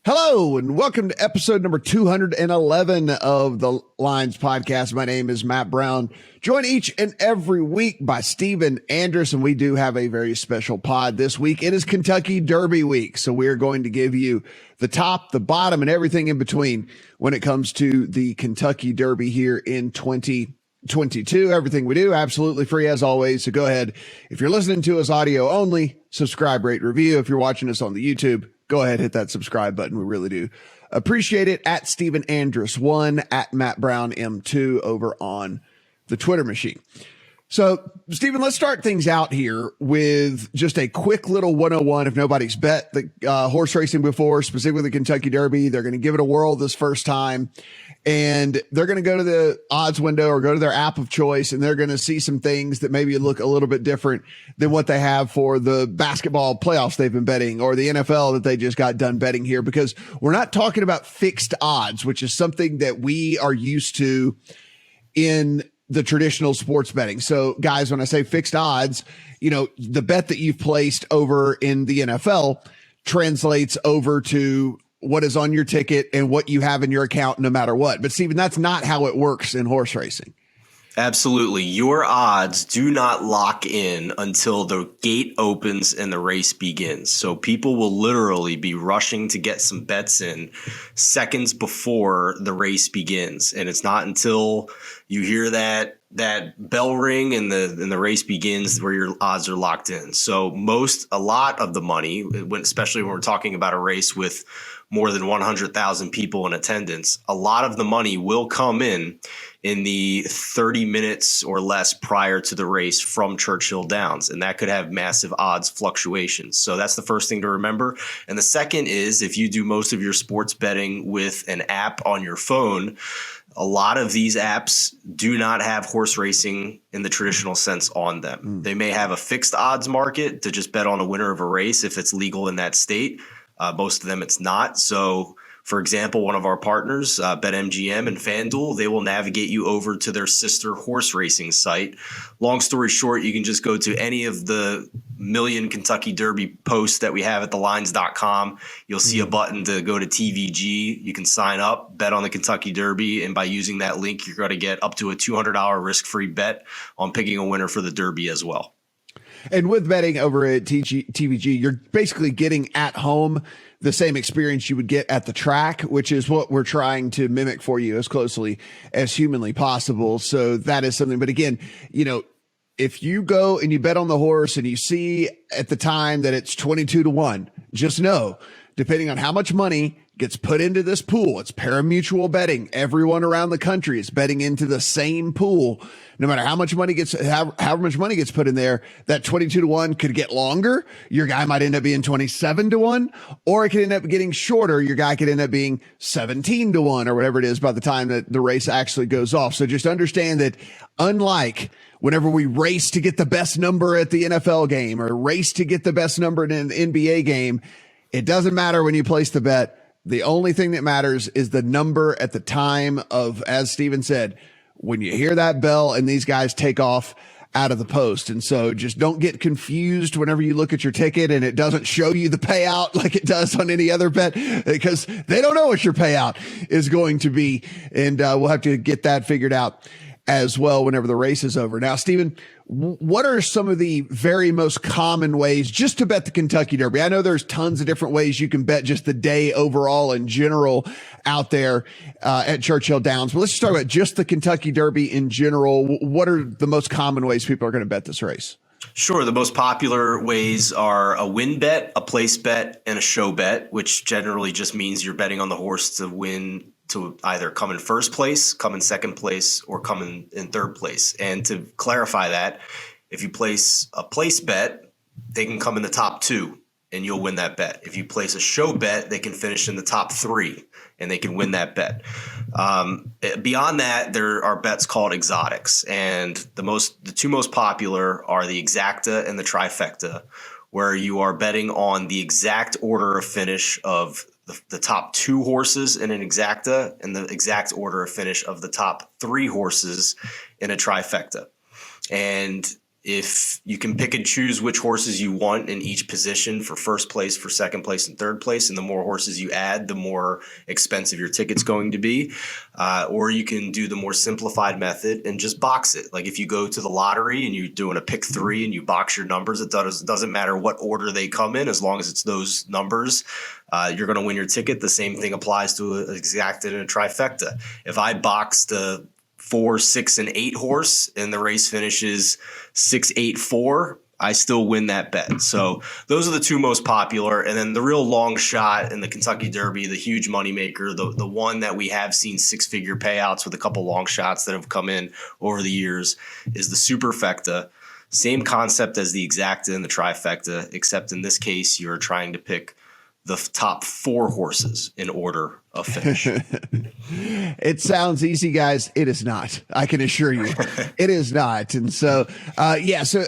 Hello and welcome to episode number 211 of the Lines Podcast. My name is Matt Brown, joined each and every week by Stephen Andress, and we do have a very special pod this week. It is Kentucky Derby week, so we're going to give you the top, the bottom, and everything in between when it comes to the Kentucky Derby here in 2022. Everything we do absolutely free as always. So go ahead. If you're listening to us audio only, subscribe, rate, review. If you're watching us on the YouTube, go ahead, hit that subscribe button. We really do appreciate it. At Stephen Andress 1, at Matt Brown M2 over on the Twitter machine. So, Stephen, let's start things out here with just a quick little 101. If nobody's bet the horse racing before, specifically the Kentucky Derby, they're going to give it a whirl this first time. And they're going to go to the odds window or go to their app of choice, and they're going to see some things that maybe look a little bit different than what they have for the basketball playoffs they've been betting or the NFL that they just got done betting here, because we're not talking about fixed odds, which is something that we are used to in the traditional sports betting. So guys, when I say fixed odds, you know, the bet that you've placed over in the NFL translates over to what is on your ticket and what you have in your account no matter what. But Stephen, that's not how it works in horse racing. Absolutely. Your odds do not lock in until the gate opens and the race begins. So people will literally be rushing to get some bets in seconds before the race begins. And it's not until you hear that bell ring and the race begins where your odds are locked in. So a lot of the money, especially when we're talking about a race with more than 100,000 people in attendance, a lot of the money will come in the 30 minutes or less prior to the race from Churchill Downs. And that could have massive odds fluctuations. So that's the first thing to remember. And the second is, if you do most of your sports betting with an app on your phone, a lot of these apps do not have horse racing in the traditional sense on them. They may have a fixed odds market to just bet on a winner of a race if it's legal in that state. Most of them it's not. So, for example, one of our partners, BetMGM and FanDuel, they will navigate you over to their sister horse racing site. Long story short, you can just go to any of the million Kentucky Derby posts that we have at thelines.com. You'll see a button to go to TVG. You can sign up, bet on the Kentucky Derby, and by using that link, you're going to get up to a $200 risk-free bet on picking a winner for the Derby as well. And with betting over at TVG, you're basically getting at home the same experience you would get at the track, which is what we're trying to mimic for you as closely as humanly possible. So that is something. But again, you know, if you go and you bet on the horse and you see at the time that it's 22-1, just know, depending on how much money gets put into this pool, it's pari-mutuel betting. Everyone around the country is betting into the same pool. No matter how much money gets, how much money gets put in there, that 22-1 could get longer. Your guy might end up being 27-1, or it could end up getting shorter. Your guy could end up being 17-1 or whatever it is by the time that the race actually goes off. So just understand that, unlike whenever we race to get the best number at the NFL game or race to get the best number in an NBA game, it doesn't matter when you place the bet. The only thing that matters is the number at the time of, as Stephen said, when you hear that bell and these guys take off out of the post. And so just don't get confused whenever you look at your ticket and it doesn't show you the payout like it does on any other bet, because they don't know what your payout is going to be. And we'll have to get that figured out as well whenever the race is over. Now, Stephen, what are some of the very most common ways just to bet the Kentucky Derby? I know there's tons of different ways you can bet just the day overall in general out there at Churchill Downs, but let's just talk about just the Kentucky Derby in general. What are the most common ways people are going to bet this race? Sure. The most popular ways are a win bet, a place bet, and a show bet, which generally just means you're betting on the horse to win, to either come in first place, come in second place, or come in third place. And to clarify that, if you place a place bet, they can come in the top two and you'll win that bet. If you place a show bet, they can finish in the top three and they can win that bet. Beyond that, there are bets called exotics. And the two most popular are the exacta and the trifecta, where you are betting on the exact order of finish of the top two horses in an exacta and the exact order of finish of the top three horses in a trifecta. And if you can pick and choose which horses you want in each position for first place, for second place, and third place, and the more horses you add, the more expensive your ticket's going to be. Or you can do the more simplified method and just box it. Like if you go to the lottery and you're doing a pick three and you box your numbers, it doesn't matter what order they come in, as long as it's those numbers, you're going to win your ticket. The same thing applies to an exacta and a trifecta. If I box the 4, 6, and 8 horse and the race finishes 6, 8, 4, I still win that bet. So those are the two most popular. And then the real long shot in the Kentucky Derby, the huge moneymaker, the one that we have seen 6-figure payouts with a couple long shots that have come in over the years, is the Superfecta. Same concept as the exacta and the trifecta, except in this case, you're trying to pick the top 4 horses in order of finish. It sounds easy, guys. It is not. I can assure you, it is not. And so, so,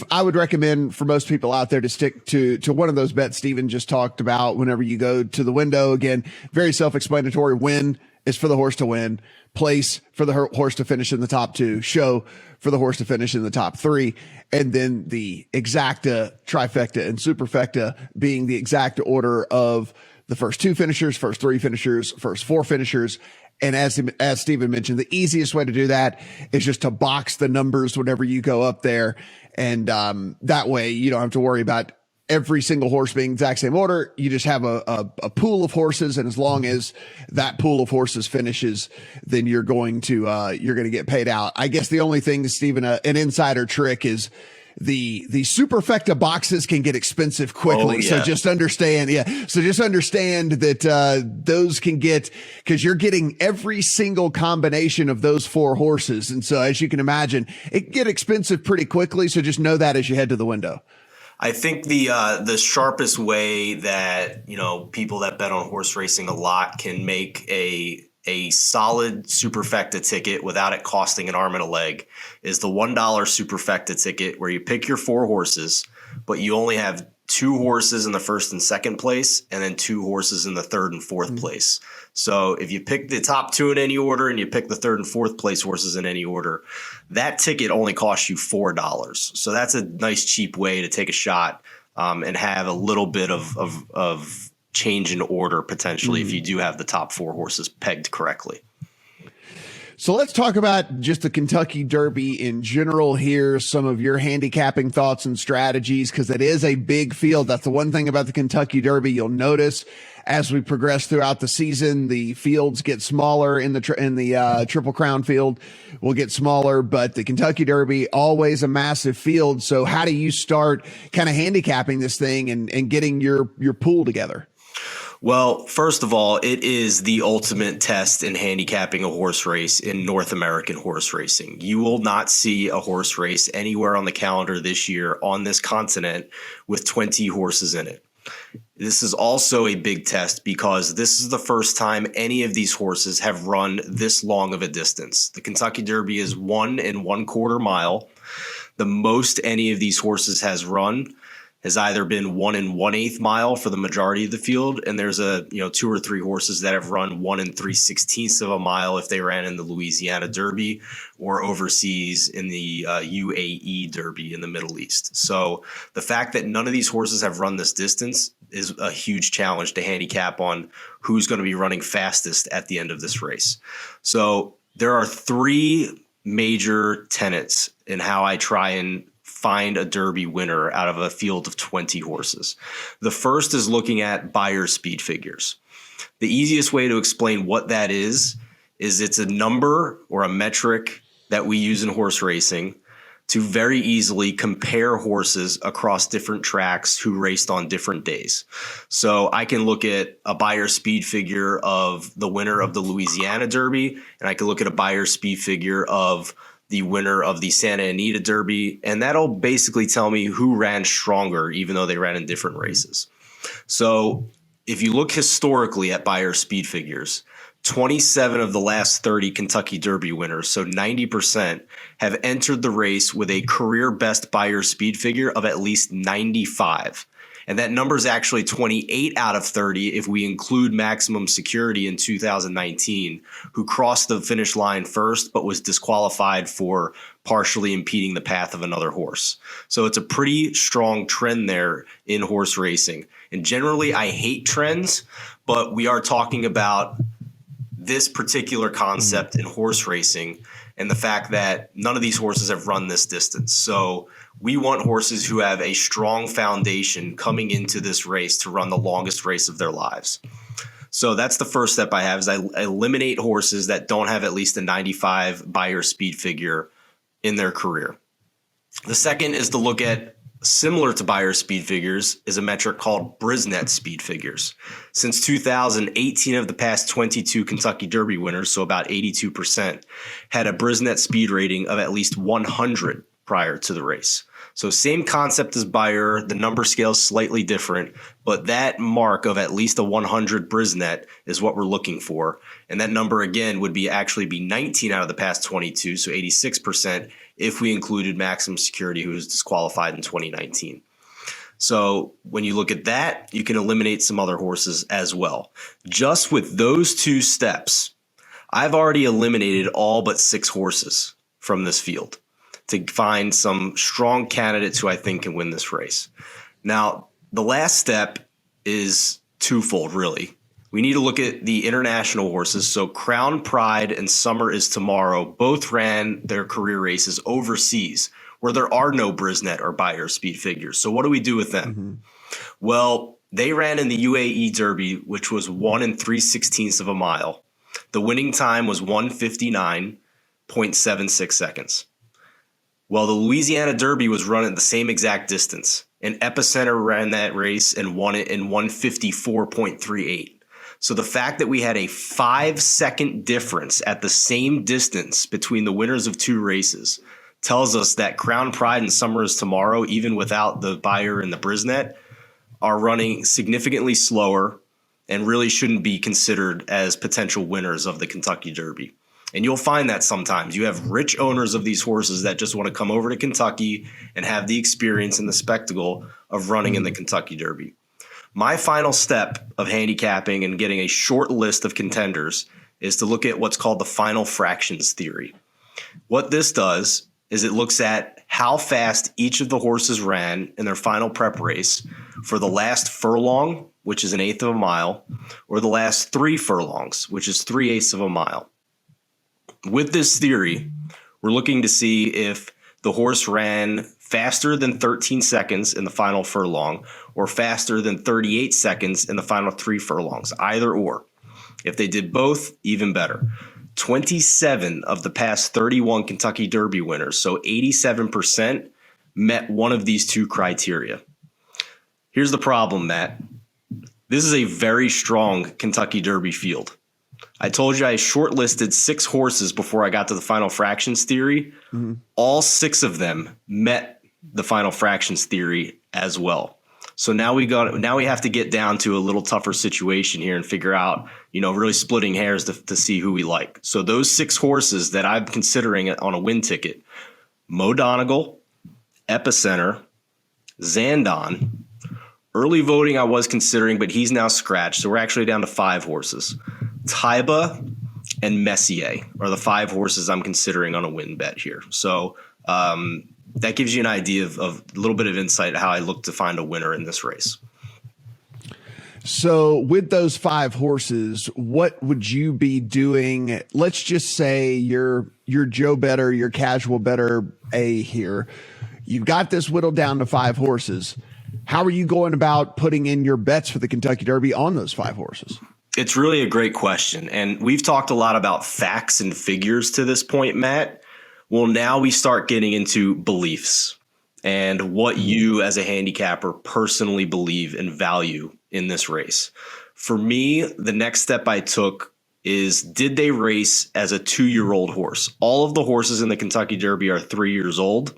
I would recommend for most people out there to stick to one of those bets Stephen just talked about whenever you go to the window. Again, very self-explanatory. Win is for the horse to win. Place for the horse to finish in the top 2. Show for the horse to finish in the top 3. And then the exacta, trifecta, and superfecta being the exacta order of the first 2 finishers, first 3 finishers, first 4 finishers. And as Stephen mentioned, the easiest way to do that is just to box the numbers whenever you go up there. And that way you don't have to worry about every single horse being exact same order. You just have a pool of horses, and as long as that pool of horses finishes, then you're going to get paid out. I guess the only thing, Stephen, an insider trick is the superfecta boxes can get expensive quickly. Oh, yeah. So just understand that those can get, because you're getting every single combination of those 4 horses. And so as you can imagine, it can get expensive pretty quickly. So just know that as you head to the window. I think the sharpest way that, people that bet on horse racing a lot can make a solid superfecta ticket without it costing an arm and a leg is the $1 superfecta ticket, where you pick your 4 horses, but you only have 2 horses in the first and second place, and then 2 horses in the third and fourth place. So if you pick the top 2 in any order and you pick the third and fourth place horses in any order, that ticket only costs you $4. So that's a nice cheap way to take a shot and have a little bit of change in order potentially if you do have the top 4 horses pegged correctly. So let's talk about just the Kentucky Derby in general here, some of your handicapping thoughts and strategies, because it is a big field. That's the one thing about the Kentucky Derby. You'll notice as we progress throughout the season, the fields get smaller in the Triple Crown field will get smaller, but the Kentucky Derby, always a massive field. So how do you start kind of handicapping this thing and getting your pool together? Well, first of all, it is the ultimate test in handicapping a horse race in North American horse racing. You will not see a horse race anywhere on the calendar this year on this continent with 20 horses in it. This is also a big test because this is the first time any of these horses have run this long of a distance. The Kentucky Derby is 1 1/4 mile. The most any of these horses has run has either been 1 1/8 mile for the majority of the field, and there's 2 or 3 horses that have run 1 3/16 of a mile if they ran in the Louisiana Derby or overseas in the UAE Derby in the Middle East. So the fact that none of these horses have run this distance is a huge challenge to handicap on who's going to be running fastest at the end of this race. So there are 3 major tenets in how I try and find a Derby winner out of a field of 20 horses. The first is looking at Beyer speed figures. The easiest way to explain what that is it's a number or a metric that we use in horse racing to very easily compare horses across different tracks who raced on different days. So I can look at a Beyer speed figure of the winner of the Louisiana Derby, and I can look at a Beyer speed figure of the winner of the Santa Anita Derby, and that'll basically tell me who ran stronger, even though they ran in different races. So if you look historically at Beyer speed figures, 27 of the last 30 Kentucky Derby winners, so 90%, have entered the race with a career best Beyer speed figure of at least 95. And that number is actually 28 out of 30 if we include Maximum Security in 2019, who crossed the finish line first but was disqualified for partially impeding the path of another horse. So it's a pretty strong trend there in horse racing. And generally, I hate trends, but we are talking about this particular concept in horse racing and the fact that none of these horses have run this distance. So we want horses who have a strong foundation coming into this race to run the longest race of their lives. So that's the first step I have, is I eliminate horses that don't have at least a 95 Beyer speed figure in their career. The second is to look at, similar to Beyer speed figures, is a metric called Brisnet speed figures. Since 2000, 18 of the past 22 Kentucky Derby winners, so about 82%, had a Brisnet speed rating of at least 100 prior to the race. So same concept as Beyer, the number scale is slightly different, but that mark of at least a 100 Brisnet is what we're looking for. And that number again would be 19 out of the past 22, so 86%, if we included Maximum Security, who was disqualified in 2019. So when you look at that, you can eliminate some other horses as well. Just with those two steps, I've already eliminated all but 6 horses from this field to find some strong candidates who I think can win this race. Now, the last step is twofold, really. We need to look at the international horses. So Crown Pride and Summer is Tomorrow both ran their career races overseas where there are no Brisnet or Beyer speed figures. So what do we do with them? Well, they ran in the UAE Derby, which was 1 3/16 of a mile. The winning time was 1:59.76 seconds. Well, the Louisiana Derby was run at the same exact distance, and Epicenter ran that race and won it in 1:54.38. So the fact that we had a 5-second difference at the same distance between the winners of 2 races tells us that Crown Pride and Summer is Tomorrow, even without the Beyer and the Brisnet, are running significantly slower and really shouldn't be considered as potential winners of the Kentucky Derby. And you'll find that sometimes you have rich owners of these horses that just want to come over to Kentucky and have the experience and the spectacle of running in the Kentucky Derby. My final step of handicapping and getting a short list of contenders is to look at what's called the final fractions theory. What this does is it looks at how fast each of the horses ran in their final prep race for the last furlong, which is 1/8 of a mile, or the last 3 furlongs, which is 3/8 of a mile. With this theory, we're looking to see if the horse ran faster than 13 seconds in the final furlong or faster than 38 seconds in the final 3 furlongs, either or. If they did both, even better. 27 of the past 31 Kentucky Derby winners, so 87%, met one of these 2 criteria. Here's the problem, Matt. This is a very strong Kentucky Derby field. I told you I shortlisted 6 horses before I got to the final fractions theory. All 6 of them met the final fractions theory as well. So now we have to get down to a little tougher situation here and figure out, really splitting hairs to see who we like. So those 6 horses that I'm considering on a win ticket: Mo Donegal, Epicenter, Zandon. Early voting I was considering, but he's now scratched. So we're actually down to 5 horses. Taiba and Messier are the 5 horses I'm considering on a win bet here. So that gives you an idea of a little bit of insight how I look to find a winner in this race. So with those 5 horses, what would you be doing? Let's just say you're Joe Better, your casual better A here. You've got this whittled down to 5 horses. How are you going about putting in your bets for the Kentucky Derby on those 5 horses? It's really a great question. And we've talked a lot about facts and figures to this point, Matt. Well, now we start getting into beliefs and what you as a handicapper personally believe and value in this race. For me, the next step I took is, did they race as a 2-year-old horse? All of the horses in the Kentucky Derby are 3 years old.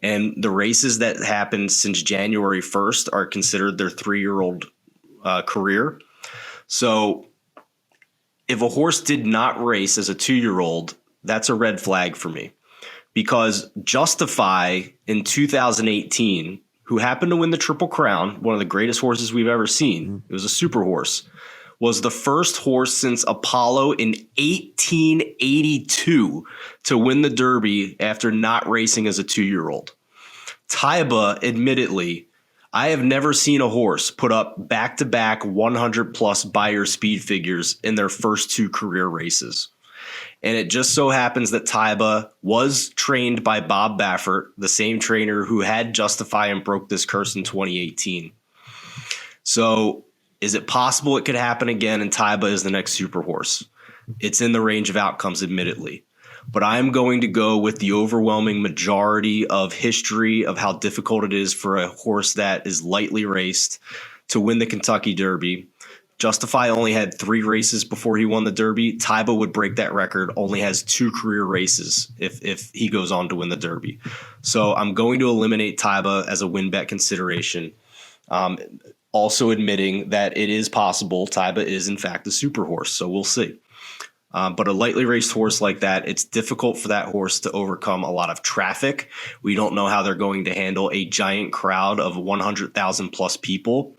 And the races that happened since January 1st are considered their 3-year-old career. So if a horse did not race as a 2-year-old, that's a red flag for me. Because Justify in 2018, who happened to win the Triple Crown, one of the greatest horses we've ever seen. It was a super horse. Was the first horse since Apollo in 1882 to win the Derby after not racing as a 2-year-old. Taiba, admittedly, I have never seen a horse put up back-to-back 100-plus Beyer speed figures in their first 2 career races. And it just so happens that Taiba was trained by Bob Baffert, the same trainer who had Justify and broke this curse in 2018. So is it possible it could happen again and Taiba is the next super horse? It's in the range of outcomes, admittedly. But I'm going to go with the overwhelming majority of history of how difficult it is for a horse that is lightly raced to win the Kentucky Derby. Justify only had 3 races before he won the Derby. Taiba would break that record, only has 2 career races if he goes on to win the Derby. So I'm going to eliminate Taiba as a win bet consideration. Also admitting that it is possible Taiba is in fact a super horse. So we'll see. But a lightly raced horse like that, it's difficult for that horse to overcome a lot of traffic. We don't know how they're going to handle a giant crowd of 100,000 plus people.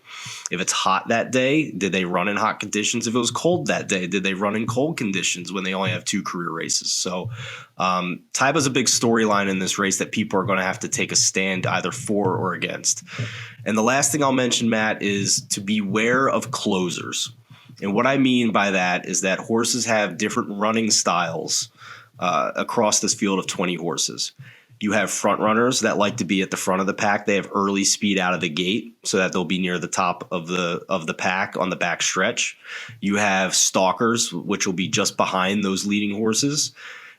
If it's hot that day, did they run in hot conditions? If it was cold that day, did they run in cold conditions when they only have 2 career races? So Taiba's a big storyline in this race that people are going to have to take a stand either for or against. And the last thing I'll mention, Matt, is to beware of closers. And what I mean by that is that horses have different running styles across this field of 20 horses. You have front runners that like to be at the front of the pack. They have early speed out of the gate so that they'll be near the top of the pack on the back stretch. You have stalkers, which will be just behind those leading horses.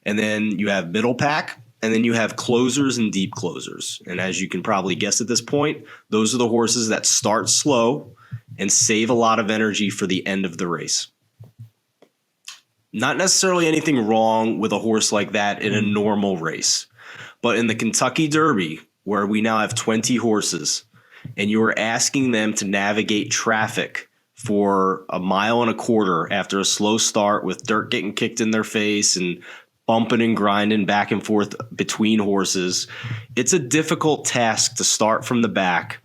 And then you have middle pack, and then you have closers and deep closers. And as you can probably guess at this point, those are the horses that start slow and save a lot of energy for the end of the race. Not necessarily anything wrong with a horse like that in a normal race. But in the Kentucky Derby, where we now have 20 horses, and you're asking them to navigate traffic for 1.25 miles after a slow start with dirt getting kicked in their face and bumping and grinding back and forth between horses, it's a difficult task to start from the back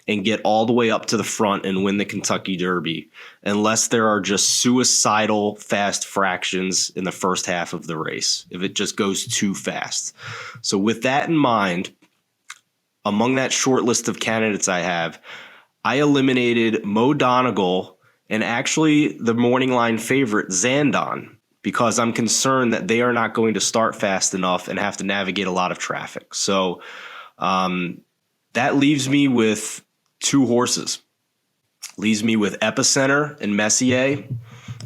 and get all the way up to the front and win the Kentucky Derby, unless there are just suicidal fast fractions in the first half of the race, if it just goes too fast. So with that in mind, among that short list of candidates I have, I eliminated Mo Donegal and actually the morning line favorite, Zandon, because I'm concerned that they are not going to start fast enough and have to navigate a lot of traffic. So that leaves me with 2 horses. Leaves me with Epicenter and Messier.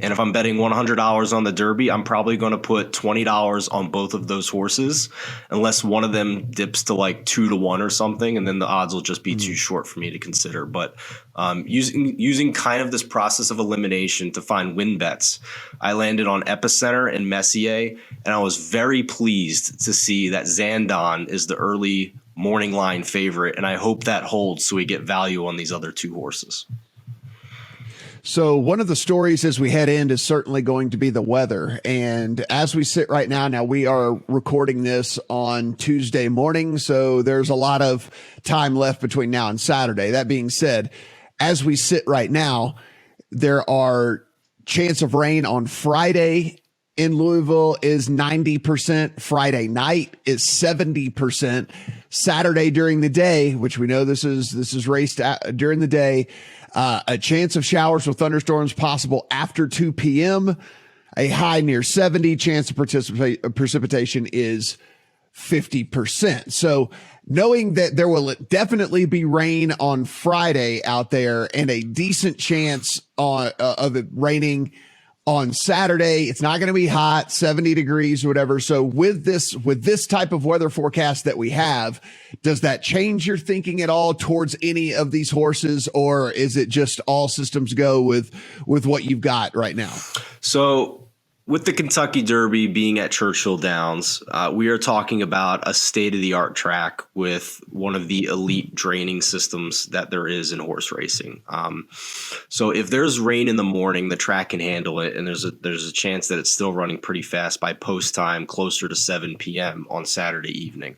And if I'm betting $100 on the Derby, I'm probably going to put $20 on both of those horses, unless one of them dips to like 2-1 or something, and then the odds will just be too short for me to consider. But using kind of this process of elimination to find win bets, I landed on Epicenter and Messier, and I was very pleased to see that Zandon is the early morning line favorite, and I hope that holds so we get value on these other 2 horses. So one of the stories as we head in is certainly going to be the weather. And as we sit right now we are recording this on Tuesday morning, so there's a lot of time left between now and Saturday. That being said, as we sit right now, there are chance of rain on Friday in Louisville is 90%. Friday night is 70%. Saturday during the day, which we know this is raced during the day, a chance of showers with thunderstorms possible after 2 p.m. A high near 70. Chance of precipitation is 50%. So knowing that there will definitely be rain on Friday out there and a decent chance of it raining on Saturday, it's not going to be hot, 70 degrees or whatever. So with this type of weather forecast that we have, does that change your thinking at all towards any of these horses, or is it just all systems go with what you've got right now? So with the Kentucky Derby being at Churchill Downs, we are talking about a state-of-the-art track with one of the elite draining systems that there is in horse racing. So if there's rain in the morning, the track can handle it, and there's a chance that it's still running pretty fast by post time, closer to 7 p.m. on Saturday evening.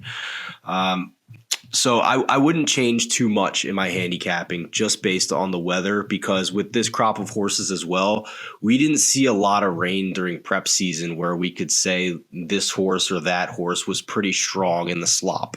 So I wouldn't change too much in my handicapping just based on the weather, because with this crop of horses as well, we didn't see a lot of rain during prep season where we could say this horse or that horse was pretty strong in the slop.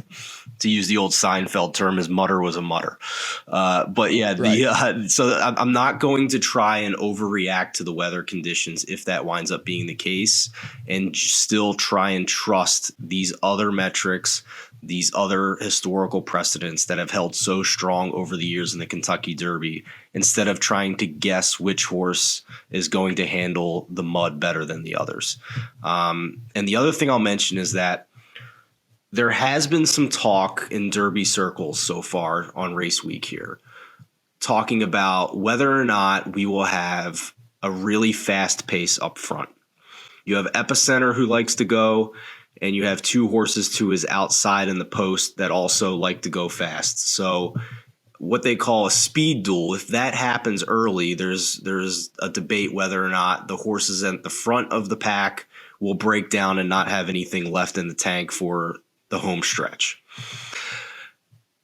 To use the old Seinfeld term, his mutter was a mutter. But yeah, Right. So I'm not going to try and overreact to the weather conditions if that winds up being the case, and still try and trust these other metrics, these other historical precedents that have held so strong over the years in the Kentucky Derby, instead of trying to guess which horse is going to handle the mud better than the others. And the other thing I'll mention is that there has been some talk in Derby circles so far on race week here, talking about whether or not we will have a really fast pace up front. You have Epicenter, who likes to go, and you have two horses to his outside in the post that also like to go fast. So what they call a speed duel, if that happens early, there's a debate whether or not the horses at the front of the pack will break down and not have anything left in the tank for the home stretch.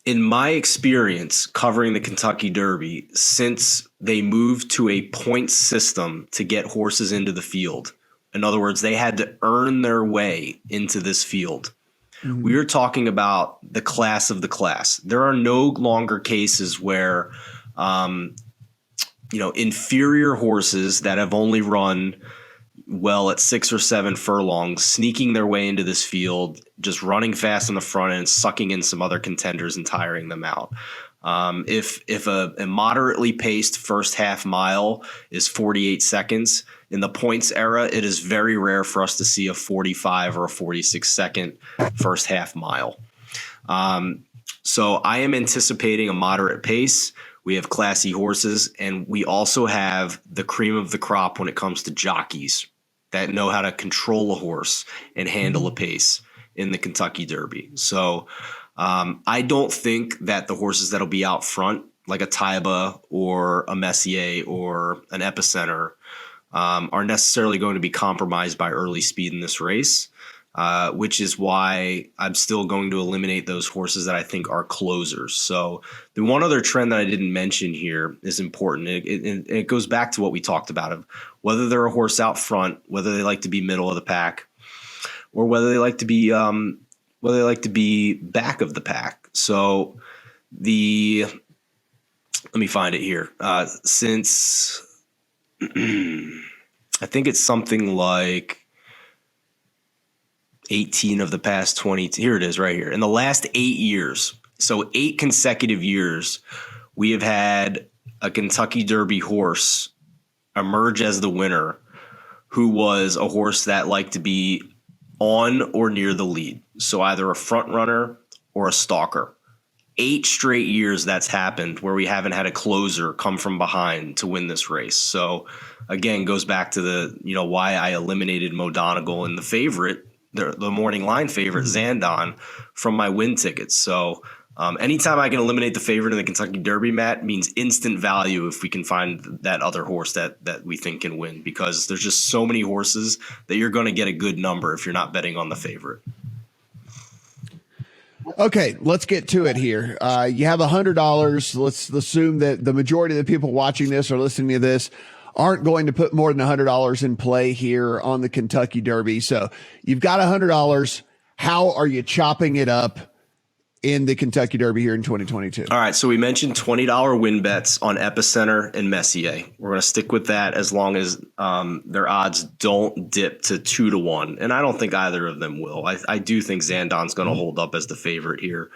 In my experience covering the Kentucky Derby, since they moved to a point system to get horses into the field, in other words, they had to earn their way into this field. Mm-hmm. We are talking about the class of the class. There are no longer cases where, inferior horses that have only run well at 6 or 7 furlongs, sneaking their way into this field, just running fast in the front and sucking in some other contenders and tiring them out. If a moderately paced first half mile is 48 seconds, in the points era, it is very rare for us to see a 45 or a 46-second first half mile. So I am anticipating a moderate pace. We have classy horses, and we also have the cream of the crop when it comes to jockeys that know how to control a horse and handle a pace in the Kentucky Derby. So I don't think that the horses that'll be out front, like a Taiba or a Messier or an Epicenter, are necessarily going to be compromised by early speed in this race, which is why I'm still going to eliminate those horses that I think are closers. So the one other trend that I didn't mention here is important. It goes back to what we talked about, of whether they're a horse out front, whether they like to be middle of the pack, or whether they like to be back of the pack. So let me find it here. Since I think it's something like 18 of the past 20. Here it is right here. In the last 8 years, so 8 consecutive years, we have had a Kentucky Derby horse emerge as the winner who was a horse that liked to be on or near the lead. So either a front runner or a stalker. 8 straight years that's happened where we haven't had a closer come from behind to win this race. So again, goes back to why I eliminated Mo Donegal and the favorite, the morning line favorite, Zandon, from my win tickets. So anytime I can eliminate the favorite in the Kentucky Derby, Matt, means instant value if we can find that other horse that we think can win, because there's just so many horses that you're going to get a good number if you're not betting on the favorite. Okay, let's get to it here. You have $100. Let's assume that the majority of the people watching this or listening to this aren't going to put more than $100 in play here on the Kentucky Derby. So you've got $100. How are you chopping it up in the Kentucky Derby here in 2022? All right, so we mentioned $20 win bets on Epicenter and Messier. We're going to stick with that as long as their odds don't dip to 2-1, and I don't think either of them will. I do think Zandon's going to hold up as the favorite here.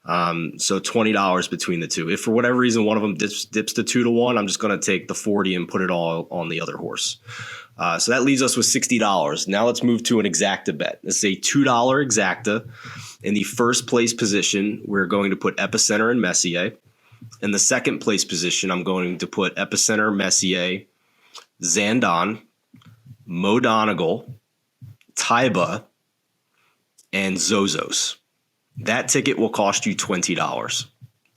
So $20 between the two. If for whatever reason one of them dips to 2-1, I'm just going to take the 40 and put it all on the other horse. So that leaves us with $60. Now let's move to an exacta bet. Let's say $2 exacta. In the first place position, we're going to put Epicenter and Messier. In the second place position, I'm going to put Epicenter, Messier, Zandon, Mo Donegal, Taiba, and Zozos. That ticket will cost you $20.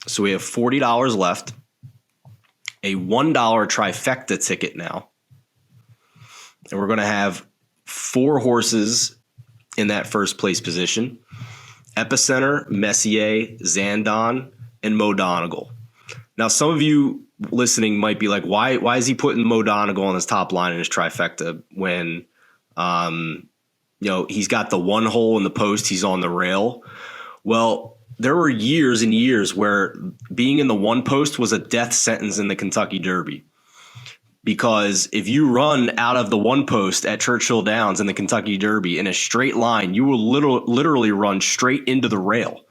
So we have $40 left. A $1 trifecta ticket now. And we're going to have 4 horses in that first place position. Epicenter, Messier, Zandon, and Mo Donegal. Now, some of you listening might be like, why is he putting Mo Donegal on his top line in his trifecta when he's got the one hole in the post, he's on the rail? Well, there were years and years where being in the one post was a death sentence in the Kentucky Derby. Because if you run out of the one post at Churchill Downs in the Kentucky Derby in a straight line, you will literally run straight into the rail.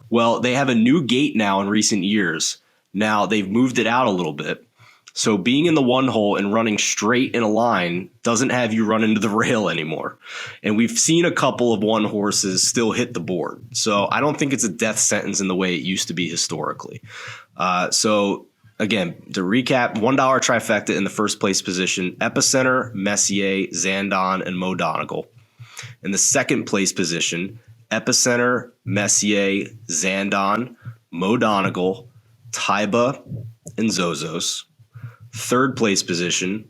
Well, they have a new gate now in recent years. Now they've moved it out a little bit. So being in the one hole and running straight in a line doesn't have you run into the rail anymore. And we've seen a couple of one horses still hit the board. So I don't think it's a death sentence in the way it used to be historically. Again, to recap, $1 trifecta in the first place position: Epicenter, Messier, Zandon, and Mo Donegal. In the second place position, Epicenter, Messier, Zandon, Mo Donegal, Taiba, and Zozos. Third place position,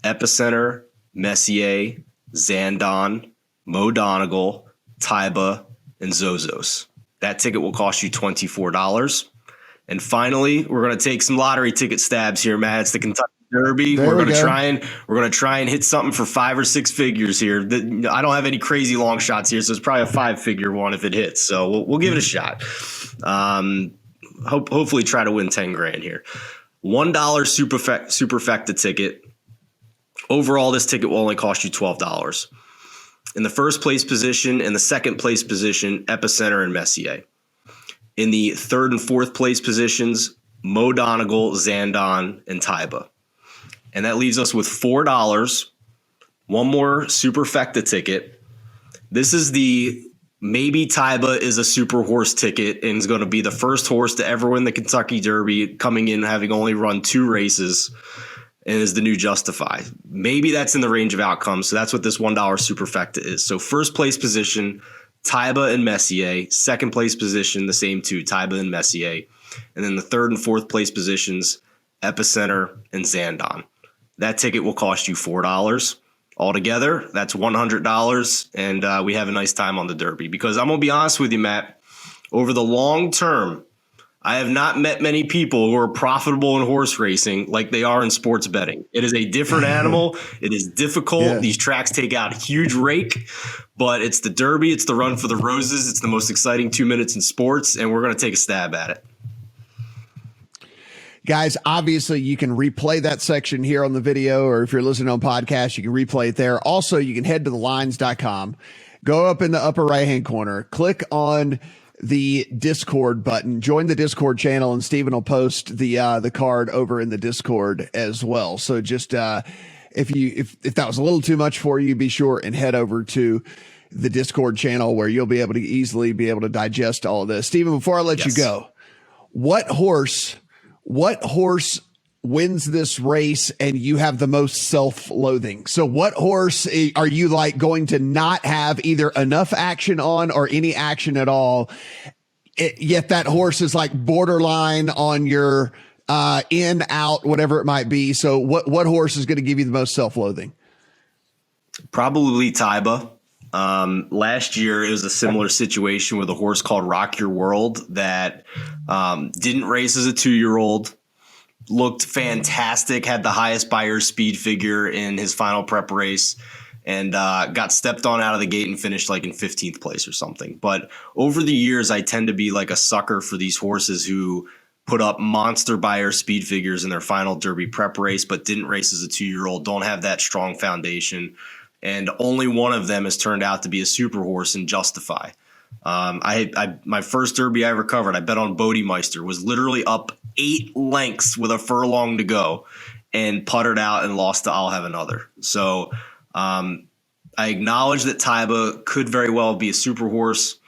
Epicenter, Messier, Zandon, Mo Donegal, Taiba, and Zozos. That ticket will cost you $24. And finally, we're going to take some lottery ticket stabs here, Matt. It's the Kentucky Derby. We're going to try and hit something for 5 or 6 figures here. I don't have any crazy long shots here, so it's probably a 5-figure one if it hits. So we'll give it a shot. Hopefully, try to win 10 grand here. $1 Superfecta ticket. Overall, this ticket will only cost you $12. In the first place position and the second place position, Epicenter and Messier. In the third and fourth place positions, Mo Donegal, Zandon, and Taiba. And that leaves us with $4. One more Superfecta ticket. This is the maybe Taiba is a super horse ticket and is going to be the first horse to ever win the Kentucky Derby, coming in having only run 2 races, and is the new Justify. Maybe that's in the range of outcomes. So that's what this $1 Superfecta is. So first place position, Taiba and Messier. Second place position, the same two, Taiba and Messier. And then the third and fourth place positions, Epicenter and Zandon. That ticket will cost you $4. Altogether, that's $100, and we have a nice time on the Derby. Because I'm going to be honest with you, Matt, over the long term, I have not met many people who are profitable in horse racing like they are in sports betting. It is a different animal. It is difficult. Yeah. These tracks take out a huge rake, but it's the Derby. It's the run for the roses. It's the most exciting 2 minutes in sports, and we're going to take a stab at it. Guys, obviously you can replay that section here on the video, or if you're listening on podcast, you can replay it there. Also, you can head to thelines.com, go up in the upper right-hand corner, click on the Discord button, join the Discord channel, and Stephen will post the card over in the Discord as well. So just, if that was a little too much for you, be sure and head over to the Discord channel where you'll be able to easily be able to digest all of this. Stephen, before I let you go, what horse wins this race and you have the most self-loathing? So what horse are you like going to not have either enough action on or any action at all, yet that horse is like borderline on your in, out, whatever it might be? So what horse is going to give you the most self-loathing? Probably Taiba. Last year it was a similar situation with a horse called Rock Your World that didn't race as a 2-year-old, looked fantastic, had the highest buyer speed figure in his final prep race, and got stepped on out of the gate and finished like in 15th place or something. But over the years, I tend to be like a sucker for these horses who put up monster buyer speed figures in their final Derby prep race, but didn't race as a 2-year-old, don't have that strong foundation. And only one of them has turned out to be a super horse in Justify. My first Derby I ever covered, I bet on Bodemeister, was literally up 8 lengths with a furlong to go and puttered out and lost to I'll Have Another. So I acknowledge that Taiba could very well be a super horse.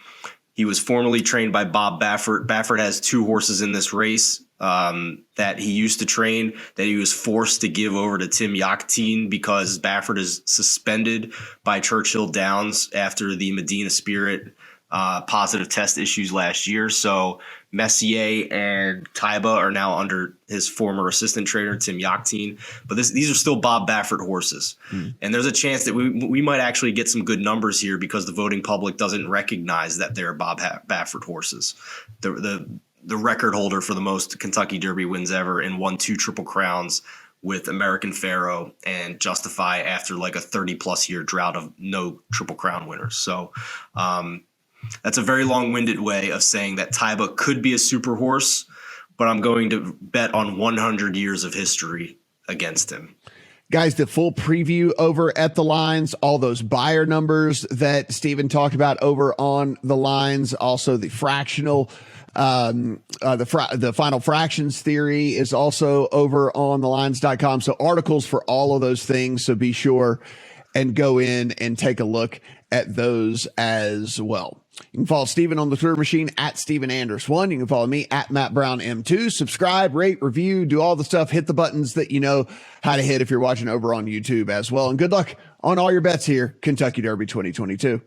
He was formerly trained by Bob Baffert. Baffert has 2 horses in this race that he used to train that he was forced to give over to Tim Yachtine because Baffert is suspended by Churchill Downs after the Medina Spirit positive test issues last year. So Messier and Taiba are now under his former assistant trainer, Tim Yachtine. But these are still Bob Baffert horses. And there's a chance that we might actually get some good numbers here because the voting public doesn't recognize that they're Bob Baffert horses. The record holder for the most Kentucky Derby wins ever and won 2 Triple Crowns with American Pharoah and Justify after like a 30-plus year drought of no Triple Crown winners. So that's a very long-winded way of saying that Taiba could be a super horse, but I'm going to bet on 100 years of history against him. Guys, the full preview over at the lines, all those buyer numbers that Stephen talked about over on the lines, also the fractional, the final fractions theory is also over on thelines.com. So articles for all of those things. So be sure and go in and take a look at those as well. You can follow Stephen on the Twitter machine at Stephen Andress 1. You can follow me at Matt Brown M2. Subscribe, rate, review, do all the stuff. Hit the buttons that you know how to hit if you're watching over on YouTube as well. And good luck on all your bets here, Kentucky Derby 2022.